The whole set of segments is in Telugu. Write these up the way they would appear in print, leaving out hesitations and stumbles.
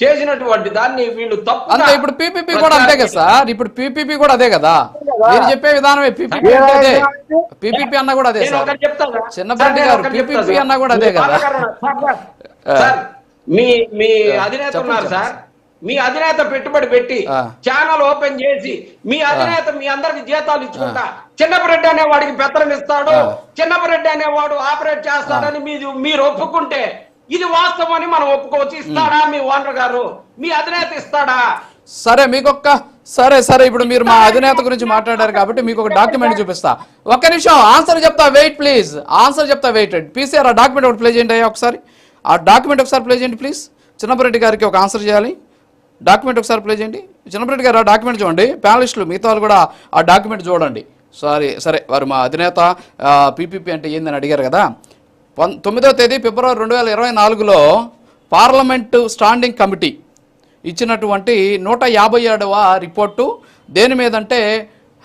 చేసినటువంటి దాన్ని వీళ్ళు తప్పు అంతే. ఇప్పుడు పీపీపీ కూడా అంతే కదా సార్, ఇప్పుడు పీపీపీ కూడా అదే కదా, మీరు చెప్పే విధానమే పీపీపీ అంటే అదే, పీపీపీ అన్న కూడా అదే సార్. చిన్నపరెడ్డి గారు పీపీపీ అన్న కూడా అదే కదా సార్. మీ అధినేత ఉన్నారు సార్, మీ అధినేత పెట్టుబడి పెట్టి ఛానల్ ఓపెన్ చేసి మీ అధినేత మీ అందరికి జీతాలు ఇచ్చుకుంటా చిన్నపరెడ్డి అనేవాడికి పెత్తనం ఇస్తాడు, చిన్నపరెడ్డి అనేవాడు ఆపరేట్ చేస్తాడని మీరు ఒప్పుకుంటే ఇది వాస్తవం అని మనం ఒప్పుకోవచ్చు. ఇస్తాడా మీ ఓనర్ గారు, మీ అధినేత ఇస్తాడా? సరే మీకొక్క సరే ఇప్పుడు మీరు మా అధినేత గురించి మాట్లాడారు కాబట్టి మీకు ఒక డాక్యుమెంట్ చూపిస్తా. ఒక్క నిమిషం ఆన్సర్ చెప్తా, వెయిట్ ప్లీజ్, ఆన్సర్ చెప్తా, వెయిట్. పీసీఆర్ ఆ డాక్యుమెంట్ ఒకటి ప్లే చేయండి అయ్యా, ఒకసారి ఆ డాక్యుమెంట్ ఒకసారి ప్లే చేయండి ప్లీజ్. చిన్నపరెడ్డి గారికి ఒక ఆన్సర్ చేయాలి, డాక్యుమెంట్ ఒకసారి ప్లే చేయండి. చిన్నపరెడ్డి గారు ఆ డాక్యుమెంట్ చూడండి, ప్యానలిస్టులు మిగతా వాళ్ళు కూడా ఆ డాక్యుమెంట్ చూడండి. సరే వారు మా అధినేత పీపీపీ అంటే ఏందని అడిగారు కదా. 9వ తేదీ ఫిబ్రవరి 2024లో పార్లమెంటు స్టాండింగ్ కమిటీ ఇచ్చినటువంటి 157వ రిపోర్టు దేని మీదంటే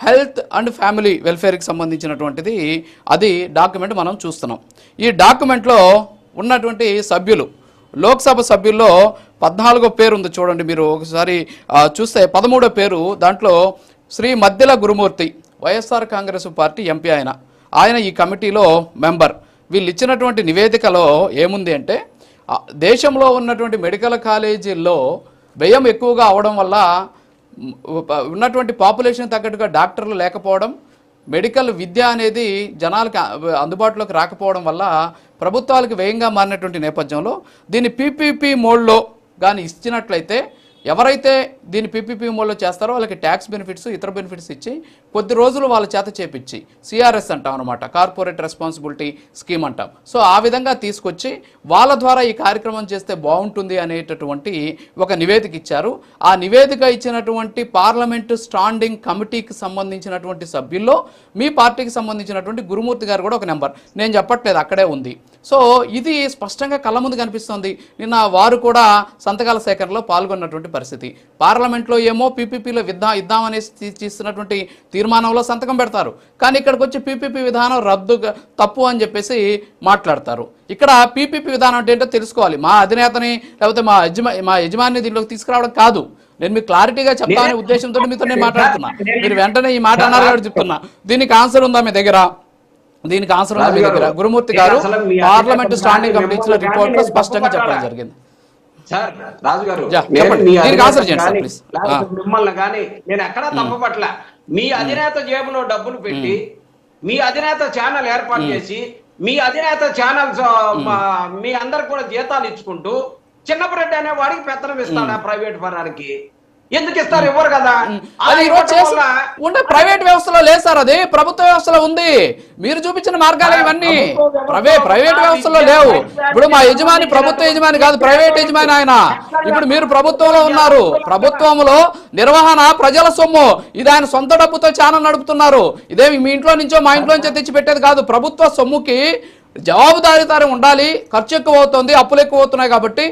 హెల్త్ అండ్ ఫ్యామిలీ వెల్ఫేర్కి సంబంధించినటువంటిది, అది డాక్యుమెంట్ మనం చూస్తున్నాం. ఈ డాక్యుమెంట్లో ఉన్నటువంటి సభ్యులు, లోక్సభ సభ్యుల్లో 14వ పేరు ఉంది చూడండి, మీరు ఒకసారి చూస్తే 13వ పేరు దాంట్లో శ్రీ మద్దెల గురుమూర్తి, వైఎస్ఆర్ కాంగ్రెస్ పార్టీ ఎంపీ, ఆయన ఈ కమిటీలో మెంబర్. వీళ్ళు ఇచ్చినటువంటి నివేదికలో ఏముంది అంటే దేశంలో ఉన్నటువంటి మెడికల్ కాలేజీల్లో వ్యయం ఎక్కువగా అవడం వల్ల ఉన్నటువంటి పాపులేషన్ తగ్గట్టుగా డాక్టర్లు లేకపోవడం, మెడికల్ విద్య అనేది జనాలకి అందుబాటులోకి రాకపోవడం వల్ల ప్రభుత్వాలకు వ్యయంగా మారినటువంటి నేపథ్యంలో దీన్ని పీపీపీ మోడ్లో కానీ ఇచ్చినట్లయితే ఎవరైతే దీన్ని పీపీపీ మోడ్లో చేస్తారో వాళ్ళకి ట్యాక్స్ బెనిఫిట్స్, ఇతర బెనిఫిట్స్ ఇచ్చి కొద్ది రోజులు వాళ్ళ చేత చేపించి సిఆర్ఎస్ అంటాం అనమాట, కార్పొరేట్ రెస్పాన్సిబిలిటీ స్కీమ్ అంటాం. సో ఆ విధంగా తీసుకొచ్చి వాళ్ళ ద్వారా ఈ కార్యక్రమం చేస్తే బాగుంటుంది అనేటటువంటి ఒక నివేదిక ఇచ్చారు. ఆ నివేదిక ఇచ్చినటువంటి పార్లమెంటు స్టాండింగ్ కమిటీకి సంబంధించినటువంటి సభ్యుల్లో మీ పార్టీకి సంబంధించినటువంటి గురుమూర్తి గారు కూడా ఒక నెంబర్, నేను చెప్పట్లేదు, అక్కడే ఉంది. సో ఇది స్పష్టంగా కళ్ళ ముందు కనిపిస్తుంది. నిన్న వారు కూడా సంతకాల సేకరణలో పాల్గొన్నటువంటి పరిస్థితి. పార్లమెంట్లో ఏమో పీపీపీలో ఇద్దామనేసి తీస్తున్నటువంటి తీర్మానంలో సంతకం పెడతారు, కానీ ఇక్కడికి వచ్చి పీపీపీ విధానం రద్దు తప్పు అని చెప్పేసి మాట్లాడతారు. ఇక్కడ పీపీపీ విధానం అంటే ఏంటో తెలుసుకోవాలి. మా అధినేతని లేకపోతే మా యజమాని దీంట్లోకి తీసుకురావడం కాదు, నేను మీకు క్లారిటీగా చెప్తామనే ఉద్దేశంతో మీతో నేను మాట్లాడుతున్నా. మీరు వెంటనే ఈ మాట అన్నారు కాబట్టి చెప్తున్నా. దీనికి ఆన్సర్ ఉందా మీ దగ్గర? దీనికి ఆన్సర్ ఉందా మీ దగ్గర? గురుమూర్తి గారు పార్లమెంట్ స్టాండింగ్ కమిటీ ఇచ్చిన రిపోర్ట్ లో స్పష్టంగా చెప్పడం జరిగింది. సార్ రాజు గారు, మిమ్మల్ని కానీ నేను ఎక్కడా తప్పపట్ల. మీ అధినేత జేబులో డబ్బులు పెట్టి మీ అధినేత ఛానల్ ఏర్పాటు చేసి మీ అధినేత ఛానల్స్ మీ అందరికి కూడా జీతాలు ఇచ్చుకుంటూ చిన్నపరెడ్డి అనే వాడికి పెత్తనం ఇస్తాడా ప్రైవేట్ పరానికి? ఎందుకు ఇస్తారు? ఇవ్వరు కదా. అది ఉండే ప్రైవేట్ వ్యవస్థలో లేదు సార్, అది ప్రభుత్వ వ్యవస్థలో ఉంది. మీరు చూపించిన మార్గాలు ఇవన్నీ ప్రైవేట్ వ్యవస్థలో లేవు. ఇప్పుడు మా యజమాని ప్రభుత్వ యజమాని కాదు, ప్రైవేట్ యజమాని ఆయన. ఇప్పుడు మీరు ప్రభుత్వంలో ఉన్నారు, ప్రభుత్వంలో నిర్వహణ ప్రజల సొమ్ము, ఇది ఆయన సొంత డబ్బుతో ఛానల్ నడుపుతున్నారు. ఇదేమి మీ ఇంట్లో నుంచో మా ఇంట్లో నుంచో తెచ్చి పెట్టేది కాదు. ప్రభుత్వ సొమ్ముకి జవాబుదారీతనం ఉండాలి. ఖర్చు ఎక్కువ అవుతుంది, అప్పులు ఎక్కువ అవుతున్నాయి కాబట్టి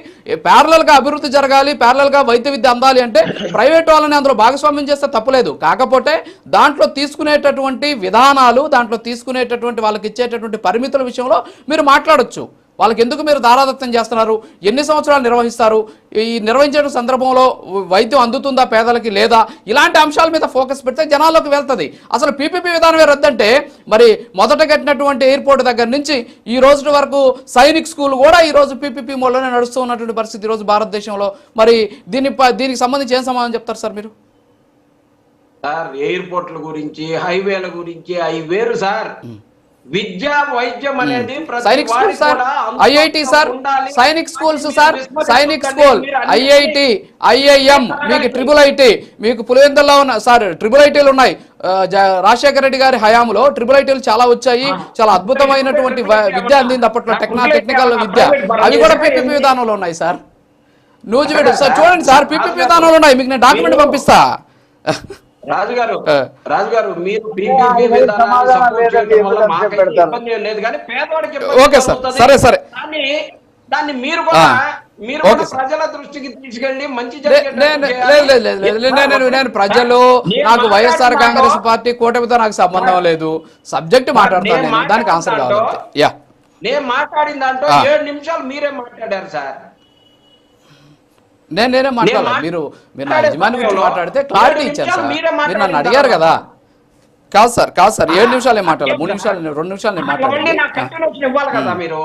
ప్యారలల్గా అభివృద్ధి జరగాలి, ప్యారలల్గా వైద్య విద్య అందాలి అంటే ప్రైవేట్ వాళ్ళని అందులో భాగస్వామ్యం చేస్తే తప్పులేదు. కాకపోతే దాంట్లో తీసుకునేటటువంటి విధానాలు, దాంట్లో తీసుకునేటటువంటి వాళ్ళకి ఇచ్చేటటువంటి పరిమితుల విషయంలో మీరు మాట్లాడొచ్చు. వాళ్ళకి ఎందుకు మీరు దారాదత్తం చేస్తున్నారు? ఎన్ని సంవత్సరాలు నిర్వహిస్తారు? ఈ నిర్వహించే సందర్భంలో వైద్యం అందుతుందా పేదలకి లేదా? ఇలాంటి అంశాల మీద ఫోకస్ పెడితే జనాల్లోకి వెళ్తుంది. అసలు పీపీపీ విధానమే రద్దంటే మరి మొదట కట్టినటువంటి ఎయిర్పోర్ట్ దగ్గర నుంచి ఈ రోజు వరకు సైనిక్ స్కూల్ కూడా ఈ రోజు పీపీపీ మోడ్లోనే నడుస్తూ ఉన్నటువంటి పరిస్థితి ఈరోజు భారతదేశంలో. మరి దీనికి సంబంధించి ఏం సమాధానం చెప్తారు సార్ మీరు? సార్ ఎయిర్పోర్ట్ల గురించి, హైవేల గురించి అవి వేరు సార్. విద్యా వైద్యం అనేది Sainik school sir, IIT sir, Sainik schools sir, Sainik school, IIT, IIM, మీకు ట్రిపుల్ ఐటీ, మీకు పులివెందుల్లో ఉన్న సార్ ట్రిపుల్ ఐటీలు ఉన్నాయి. రాజశేఖర రెడ్డి గారి హయాంలో ట్రిపుల్ ఐటీలు చాలా వచ్చాయి, చాలా అద్భుతమైనటువంటి విద్య అందింది అప్పట్లో, టెక్నికల్ విద్య. అవి కూడా పీపీపీ విధానంలో ఉన్నాయి సార్. నూజివీడు సార్ చూడండి సార్, పీపీపీ విధానంలో ఉన్నాయి, మీకు నేను డాక్యుమెంట్ పంపిస్తా. రాజుగారు మీరు పీపీపీ విధానాన్ని సపోర్ట్ చేయడం వల్ల మాకు ఇబ్బంది లేదు, కానీ పేదవాడికి సరే సరే దాన్ని మీరు కూడా ప్రజల దృష్టికి తీసుకెళ్ళి మంచి నేను ప్రజలు నాకు వైఎస్ఆర్ కాంగ్రెస్ పార్టీ కూటమితో నాకు సంబంధం లేదు, సబ్జెక్ట్ మాట్లాడతాను, దానికి ఆన్సర్ కావాలి. నేను మాట్లాడిన దాంట్లో 7 నిమిషాలు మీరే మాట్లాడారు సార్. నేనే మాట్లాడాలి. మీరు నా యజమాని గురించి మాట్లాడితే క్లారిటీ ఇచ్చాను సార్. మీరు నన్ను అడిగారు కదా. కాదు సార్ 7 నిమిషాలు మాట్లాడాలి. 3 నిమిషాలు 2 నిమిషాలు నేను మాట్లాడాలి. ఇవ్వాలి కదా మీరు.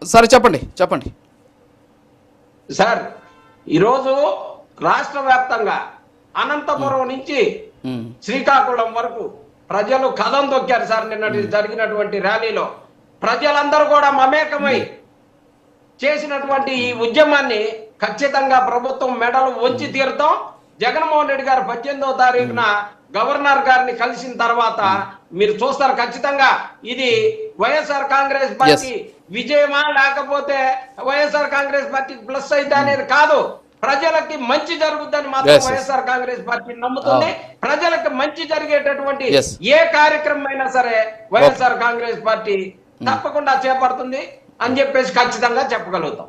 సరే చెప్పండి సార్. ఈరోజు రాష్ట్ర వ్యాప్తంగా అనంతపురం నుంచి శ్రీకాకుళం వరకు ప్రజలు కదం తొక్కారు సార్. నిన్న జరిగినటువంటి ర్యాలీలో ప్రజలందరూ కూడా మమేకమై చేసినటువంటి ఈ ఉద్యమాన్ని ఖచ్చితంగా ప్రభుత్వం మెడలు వంచి తీరుతాం. జగన్మోహన్ రెడ్డి గారు 18వ తారీఖున గవర్నర్ గారిని కలిసిన తర్వాత మీరు చూస్తారు ఖచ్చితంగా ఇది వైఎస్ఆర్ కాంగ్రెస్ పార్టీ విజయమా లేకపోతే వైఎస్ఆర్ కాంగ్రెస్ పార్టీ ప్లస్ అయితే అనేది కాదు. ప్రజలకి మంచి జరుగుతుందని మాత్రం వైఎస్ఆర్ కాంగ్రెస్ పార్టీ నమ్ముతుంది. ప్రజలకు మంచి జరిగేటటువంటి ఏ కార్యక్రమం అయినా సరే వైఎస్ఆర్ కాంగ్రెస్ పార్టీ తప్పకుండా చేపడుతుంది అని చెప్పేసి ఖచ్చితంగా చెప్పగలుగుతాం.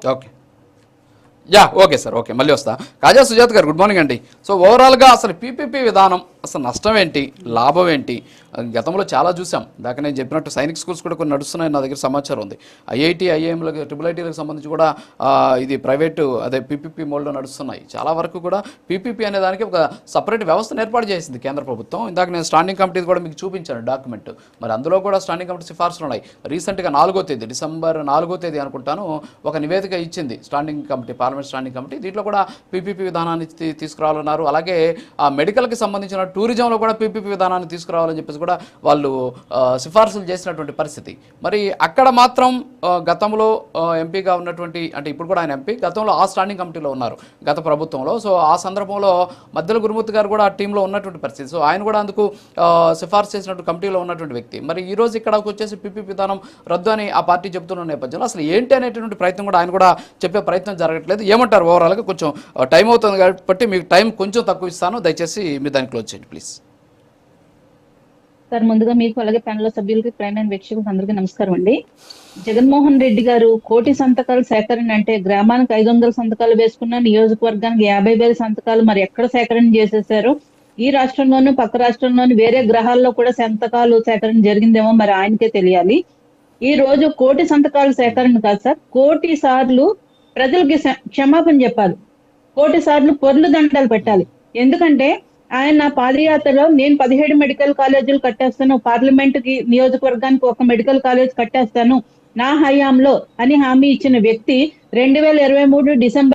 Okay sir. ఓకే, మళ్ళీ వస్తా. కాజా సుజాత గారు గుడ్ మార్నింగ్ అండి. సో ఓవరాల్గా అసలు పీపీపీ విధానం అసలు నష్టం ఏంటి, లాభం ఏంటి? గతంలో చాలా చూసాం. దాకా నేను చెప్పినట్టు సైనిక్ స్కూల్స్ కూడా కొన్ని నడుస్తున్నాయి, నా దగ్గర సమాచారం ఉంది. ఐఐటి ఐఐఎంలకు IIITలకు సంబంధించి కూడా ఇది ప్రైవేటు అదే పీపీపీ మోడ్లో నడుస్తున్నాయి. చాలా వరకు కూడా పీపీపీ అనే దానికి ఒక సపరేట్ వ్యవస్థను ఏర్పాటు చేసింది కేంద్ర ప్రభుత్వం. ఇందాక నేను స్టాండింగ్ కమిటీ కూడా మీకు చూపించాను డాక్యుమెంట్. మరి అందులో కూడా స్టాండింగ్ కమిటీ సిఫార్సులు ఉన్నాయి. రీసెంట్గా 4వ తేదీ డిసెంబర్ 4వ తేదీ అనుకుంటాను ఒక నివేదిక ఇచ్చింది standing committee, parliament standing committee. దీంట్లో కూడా పీపీపీ విధానాన్ని తీసుకురావాలన్నారు. అలాగే మెడికల్కి సంబంధించిన టూరిజంలో కూడా పీపీపీ విధానాన్ని తీసుకురావాలని చెప్పేసి కూడా వాళ్ళు సిఫార్సులు చేసినటువంటి పరిస్థితి. మరి అక్కడ మాత్రం గతంలో ఎంపీగా ఉన్నటువంటి, అంటే ఇప్పుడు కూడా ఆయన ఎంపీ, గతంలో ఆ స్టాండింగ్ కమిటీలో ఉన్నారు గత ప్రభుత్వంలో. సో ఆ సందర్భంలో మద్దెల గురుమూర్తి గారు కూడా ఆ టీంలో ఉన్నటువంటి పరిస్థితి. సో ఆయన కూడా అందుకు సిఫార్సు చేసినట్టు కమిటీలో ఉన్నటువంటి వ్యక్తి. మరి ఈ రోజు ఇక్కడకు వచ్చేసి పీపీపీ విధానం రద్దు అని ఆ పార్టీ చెబుతున్న నేపథ్యంలో అసలు ఏంటి అనేటువంటి ప్రయత్నం కూడా ఆయన కూడా చెప్పే ప్రయత్నం జరగట్లేదు. ఏమంటారు? ఓవరాల్గా కొంచెం టైం అవుతుంది కాబట్టి మీకు టైం కొంచెం తక్కువ ఇస్తాను, దయచేసి మీరు దాన్ని క్లోజ్ చేయండి ప్లీజ్. సార్, ముందుగా మీకు అలాగే ప్యానెల్ సభ్యులకి, ప్రైమ్ అండ్ వీక్షకులకు అందరికీ నమస్కారం అండి. జగన్మోహన్ రెడ్డి గారు 1,000,000 సంతకాలు సేకరణ అంటే గ్రామానికి 500 సంతకాలు వేసుకున్న, నియోజకవర్గానికి 50,000 సంతకాలు మరి ఎక్కడ సేకరణ చేసేసారు? ఈ రాష్ట్రంలోనూ పక్క రాష్ట్రంలోనూ వేరే గ్రహాల్లో కూడా సంతకాలు సేకరణ జరిగిందేమో మరి ఆయనకే తెలియాలి. ఈ రోజు 1,000,000 సంతకాల సేకరణ కాదు సార్, 1,000,000 సార్లు ప్రజలకి క్షమాపణ చెప్పాలి, 1,000,000 సార్లు పొర్లు దండాలు పెట్టాలి. ఎందుకంటే ఆయన పాదయాత్రలో నేను 17 మెడికల్ కాలేజీలు కట్టేస్తాను, పార్లమెంట్ కి నియోజకవర్గానికి 1 మెడికల్ కాలేజ్ కట్టేస్తాను నా హయాంలో అని హామీ ఇచ్చిన వ్యక్తి 2023 డిసెంబర్